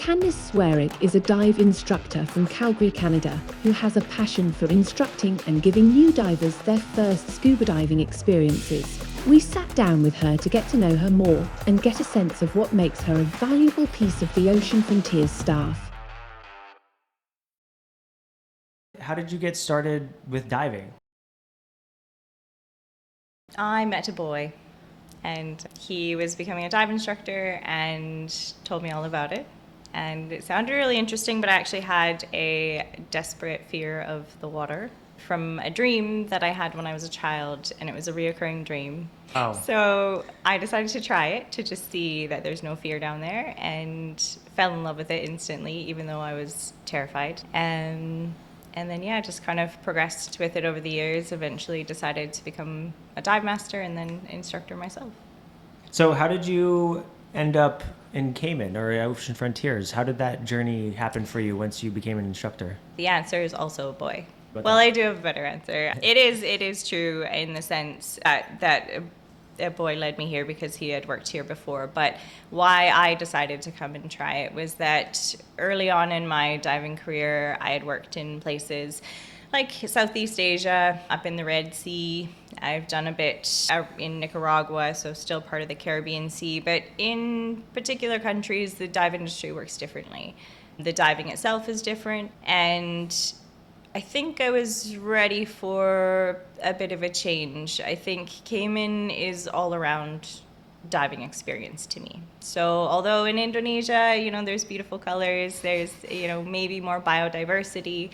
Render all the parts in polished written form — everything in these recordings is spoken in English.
Candace Zwarich is a dive instructor from Calgary, Canada, who has a passion for instructing and giving new divers their first scuba diving experiences. We sat down with her to get to know her more and get a sense of what makes her a valuable piece of the Ocean Frontiers staff. How did you get started with diving? I met a boy and he was becoming a dive instructor and told me all about it. And it sounded really interesting, but I actually had a desperate fear of the water from a dream that I had when I was a child, and it was a reoccurring dream. Oh. So I decided to try it to just see that there's no fear down there, and fell in love with it instantly, even though I was terrified. And then, yeah, just kind of progressed with it over the years, eventually decided to become a dive master and then instructor myself. So how did you end up in Cayman or Ocean Frontiers? How did that journey happen for you once you became an instructor? The answer is also a boy. But Well, I do have a better answer. It is true in the sense that a boy led me here because he had worked here before. But why I decided to come and try it was that early on in my diving career, I had worked in places like Southeast Asia, up in the Red Sea. I've done a bit in Nicaragua, so still part of the Caribbean Sea. But in particular countries, the dive industry works differently. The diving itself is different, and I think I was ready for a bit of a change. I think Cayman is all around diving experience to me. So although in Indonesia, there's beautiful colors, there's, maybe more biodiversity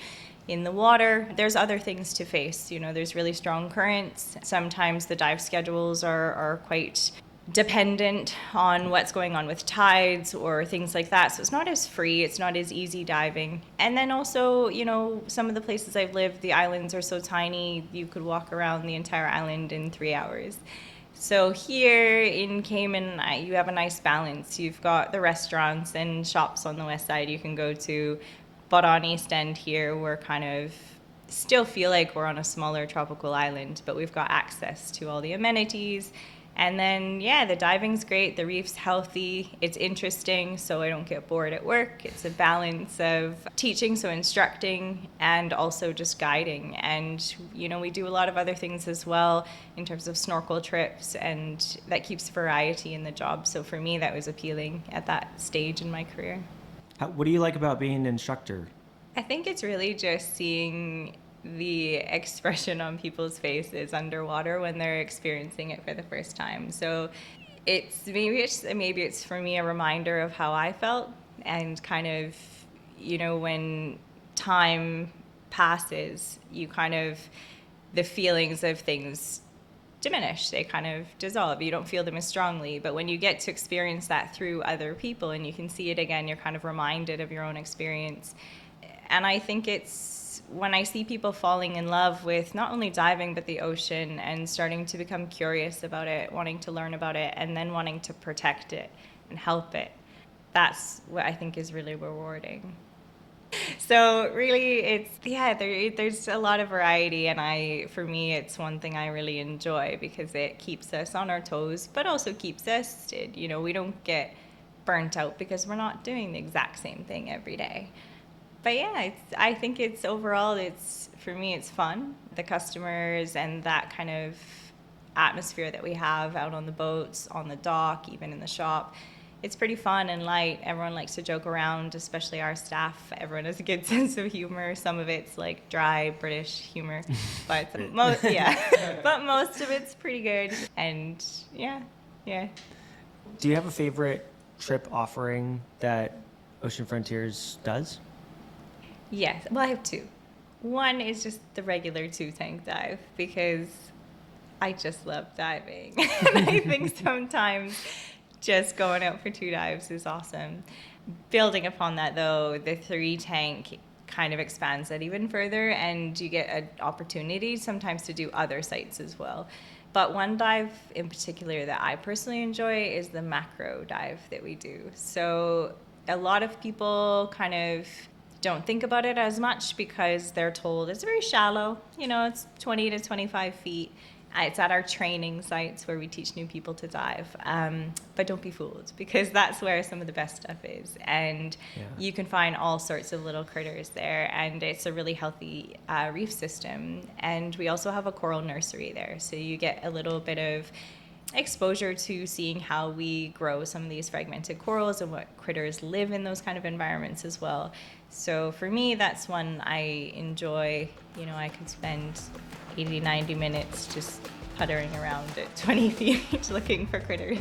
in the water, there's other things to face. There's really strong currents. Sometimes the dive schedules are quite dependent on what's going on with tides or things like that. So it's not as free, it's not as easy diving. And then also, some of the places I've lived, the islands are so tiny, you could walk around the entire island in 3 hours. So here in Cayman, you have a nice balance. You've got the restaurants and shops on the west side you can go to, but on East End here, we're kind of still feel like we're on a smaller tropical island, but we've got access to all the amenities. And then, yeah, the diving's great, the reef's healthy, it's interesting, so I don't get bored at work. It's a balance of teaching, so instructing, and also just guiding. And, we do a lot of other things as well in terms of snorkel trips, and that keeps variety in the job. So for me, that was appealing at that stage in my career. What do you like about being an instructor? I think it's really just seeing the expression on people's faces underwater when they're experiencing it for the first time. So maybe it's for me a reminder of how I felt, and kind of, when time passes, the feelings of things diminish, they kind of dissolve, you don't feel them as strongly. But when you get to experience that through other people and you can see it again, you're kind of reminded of your own experience. And I think it's when I see people falling in love with not only diving but the ocean and starting to become curious about it, wanting to learn about it, and then wanting to protect it and help it, that's what I think is really rewarding. So really, there's a lot of variety, and for me, it's one thing I really enjoy because it keeps us on our toes, but also keeps us, we don't get burnt out because we're not doing the exact same thing every day. But yeah, I think for me, it's fun. The customers and that kind of atmosphere that we have out on the boats, on the dock, even in the shop, it's pretty fun and light. Everyone likes to joke around, especially our staff. Everyone has a good sense of humor. Some of it's like dry British humor, but most of it's pretty good. And yeah. Do you have a favorite trip offering that Ocean Frontiers does? Yes, well, I have two. One is just the regular 2-tank dive because I just love diving. And I think sometimes just going out for 2 dives is awesome. Building upon that, though, the 3-tank kind of expands that even further, and you get an opportunity sometimes to do other sites as well. But one dive in particular that I personally enjoy is the macro dive that we do. So a lot of people kind of don't think about it as much because they're told it's very shallow, it's 20 to 25 feet. It's at our training sites where we teach new people to dive. But don't be fooled, because that's where some of the best stuff is. And you can find all sorts of little critters there, and it's a really healthy reef system. And we also have a coral nursery there, so you get a little bit of exposure to seeing how we grow some of these fragmented corals and what critters live in those kind of environments as well. So for me, that's one I enjoy. You know, I could spend 80, 90 minutes just puttering around at 20 feet looking for critters.